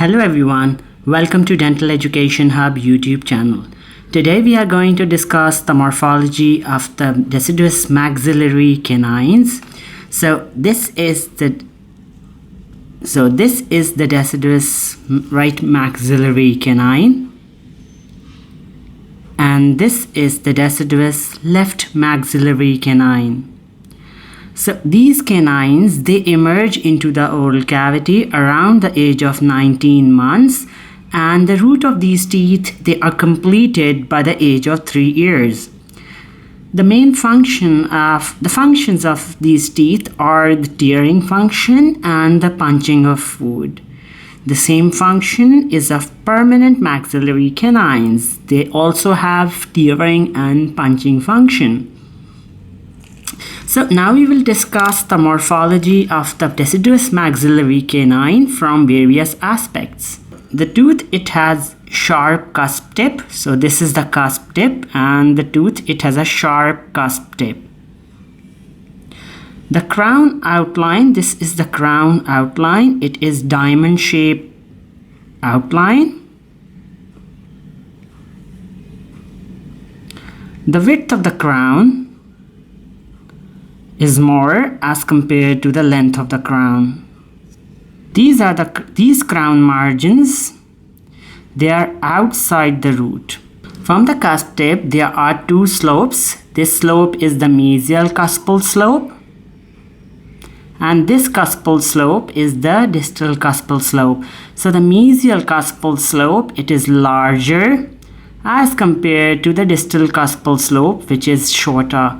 Hello everyone, welcome to Dental Education Hub YouTube channel. Today we are going to discuss the morphology of the deciduous maxillary canines. This is the deciduous right maxillary canine, and this is the deciduous left maxillary canine. So these canines, they emerge into the oral cavity around the age of 19 months, and the root of these teeth, they are completed by the age of 3 years. The main functions of these teeth are the tearing function and the punching of food. The same function is of permanent maxillary canines. They also have tearing and punching function. So now we will discuss the morphology of the deciduous maxillary canine from various aspects. The tooth, it has sharp cusp tip. So this is the cusp tip, and the tooth, it has a sharp cusp tip. The crown outline, this is the crown outline. It is diamond shaped outline. The width of the crown is more as compared to the length of the crown. These crown margins, they are outside the root. From the cusp tip, there are two slopes. This slope is the mesial cuspal slope, and this cuspal slope is the distal cuspal slope. So the mesial cuspal slope, it is larger as compared to the distal cuspal slope, which is shorter.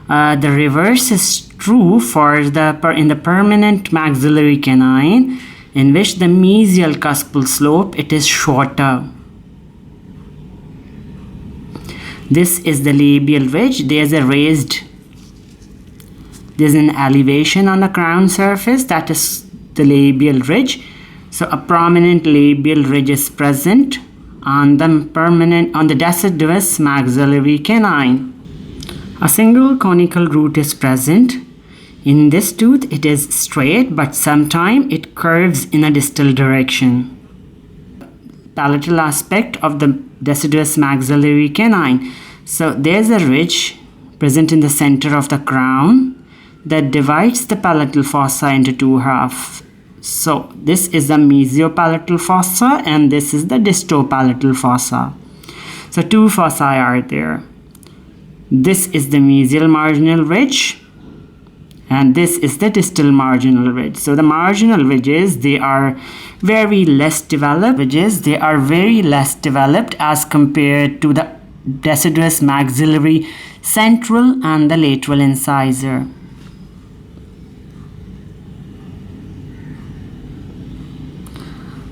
The reverse is true in the permanent maxillary canine, in which the mesial cuspal slope, it is shorter. This is the labial ridge. There's an elevation on the crown surface, that is the labial ridge. So a prominent labial ridge is present on the deciduous maxillary canine. A single conical root is present. In this tooth, it is straight, but sometimes it curves in a distal direction. Palatal aspect of the deciduous maxillary canine. So there's a ridge present in the center of the crown that divides the palatal fossa into two halves. So this is the mesiopalatal fossa, and this is the distopalatal fossa. So two fossae are there. This is the mesial marginal ridge, and this is the distal marginal ridge. So the marginal ridges, they are very less developed. They are very less developed as compared to the deciduous maxillary central and the lateral incisor.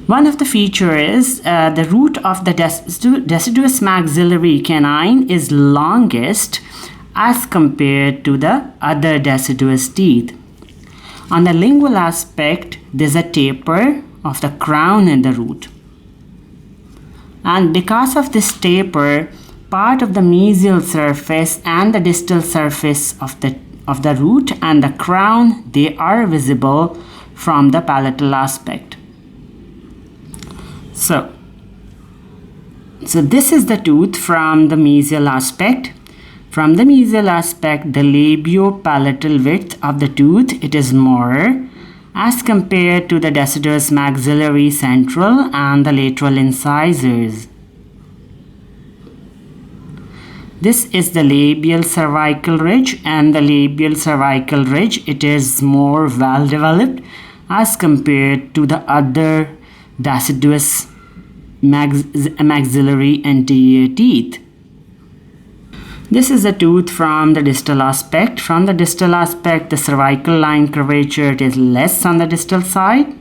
One of the features is the root of the deciduous maxillary canine is longest as compared to the other deciduous teeth. On the lingual aspect, there's a taper of the crown and the root. And because of this taper, part of the mesial surface and the distal surface of the root and the crown, they are visible from the palatal aspect. So this is the tooth from the mesial aspect. From the mesial aspect, the labiopalatal width of the tooth, it is more as compared to the deciduous maxillary central and the lateral incisors. This is the labial cervical ridge, and the labial cervical ridge, it is more well developed as compared to the other deciduous maxillary anterior teeth. This is a tooth from the distal aspect. From the distal aspect, the cervical line curvature, it is less on the distal side.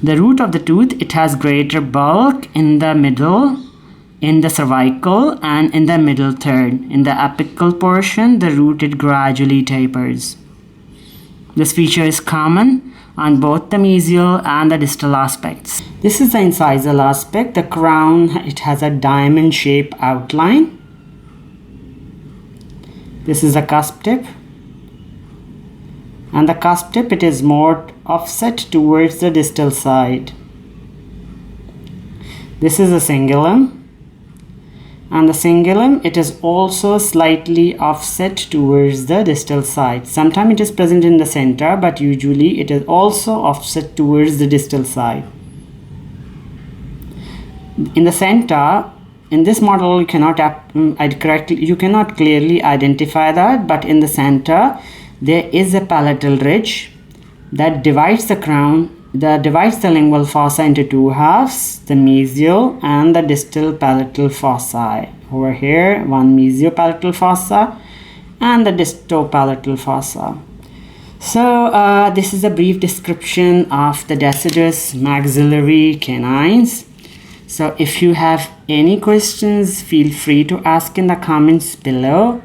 The root of the tooth, it has greater bulk in the middle, in the cervical, and in the middle third. In the apical portion, the root, it gradually tapers. This feature is common on both the mesial and the distal aspects. This is the incisal aspect. The crown, it has a diamond shaped outline. This is a cusp tip. and the cusp tip, it is more offset towards the distal side. This is the cingulum, and the cingulum, it is also slightly offset towards the distal side. Sometimes it is present in the center, but usually it is also offset towards the distal side. In the center, in this model, you cannot clearly identify that, but in the center there is a palatal ridge that divides the crown, that divides the lingual fossa into two halves, the mesial and the distal palatal fossae. Over here, one mesiopalatal fossa and the distopalatal fossa. So this is a brief description of the deciduous maxillary canines. So if you have any questions, feel free to ask in the comments below.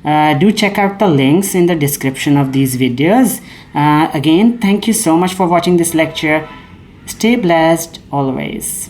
Do check out the links in the description of these videos. Again, thank you so much for watching this lecture. Stay blessed always.